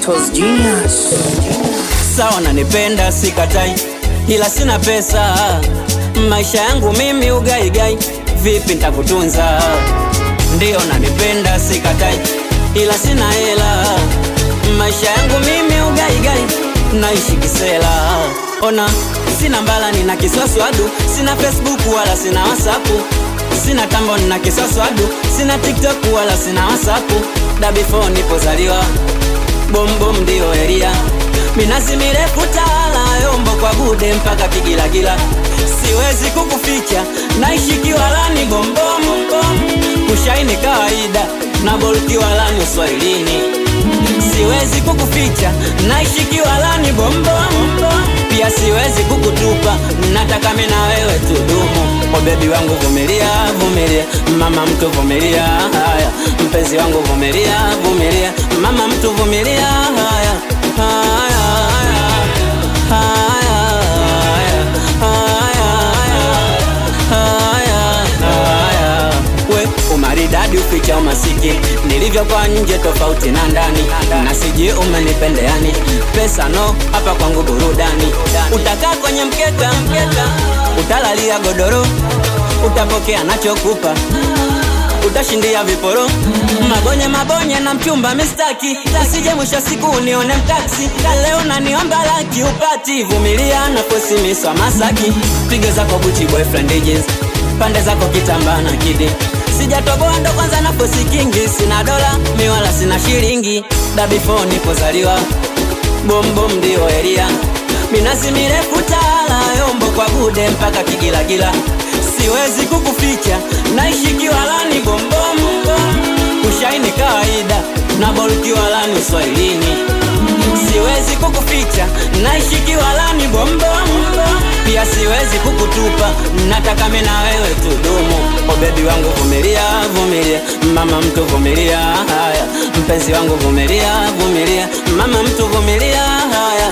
Tos Genius. Sawa nanipenda sikatai, ila sina pesa. Maisha yangu mimi ugaigai, vipi nitakutunza? Ndio nanipenda sikatai, ila sina hela. Maisha yangu mimi ugaigai, naishi kisela. Ona, sina mbala nina kiswaswadu, sina Facebook wala sina WhatsApp. Sina tambo nina kiswaswadu, sina TikTok wala sina WhatsApp. Da before nipozaliwa, bom bom ndio area. Minazi mirefu tala, yombo kwa gude mpaka Kigilagila. Siwezi kukuficha, naishi Kiwalani bombom. Kushaini kawaida, na bol Kiwalani uswahilini. Siwezi kukuficha, naishi Kiwalani bombom. Pia siwezi kukutupa, nataka mimi na wewe tudumu. O baby wangu vumilia, vumilia, mama mtu vumilia, haya. Mpenzi wangu vumilia, vumilia, mama mtu vumilia, haya. Umaridadi uficha umasiki, nilivyo kwa nje tofauti na ndani. Na siji umenipendeani, pesa no, hapa kwangu burudani. Utakaa kwenye mkeka, utalalia godoro, utapokea nachokupa, utashindia viporo. Mabonye na mchumba mistaki, usije mwisho siku unione mtaksi. Leo naniomba laki upati, vumilia na fosi miswa Masaki. Pigo zako Gucci boyfriend jeans, pande zako kitambaa na kidi. Sijatoboa ndo kwanza na fosi kingi, sina dola mi wala sina shilingi. Da before nipozaliwa, bom bom ndio area. Minazi mirefu tala, yombo kwa gude mpaka Kigilagila. Siwezi kukuficha, naishi Kiwalani bombom. Kushaini kawaida, na bol Kiwalani uswahilini. Siwezi kukuficha, naishi Kiwalani bombom. Pia siwezi kukutupa, nataka mimi na wewe tudumu. O baby wangu vumilia, vumilia, mama mtu vumilia, haya. Mpenzi wangu vumilia, vumilia, mama mtu vumilia, haya.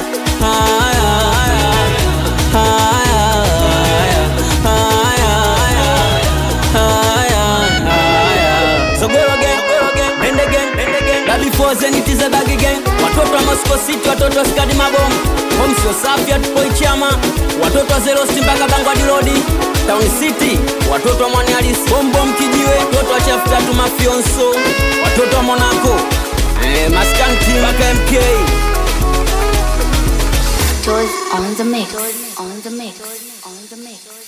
Zenitize bagi gang, watoto wa Moscow City, watoto wa Skadi mabomu. Home sio safi atupoi chama, watoto wa Zero Stimbaka Bangwa Dilodi. Town City, watoto wa Mwani Alice, bombom Kijiwe, watoto wa Chef Tatu Mafionso, watoto wa Monaco, Maskanti mpaka MK. Toes on the mix, on the mix, on the mix.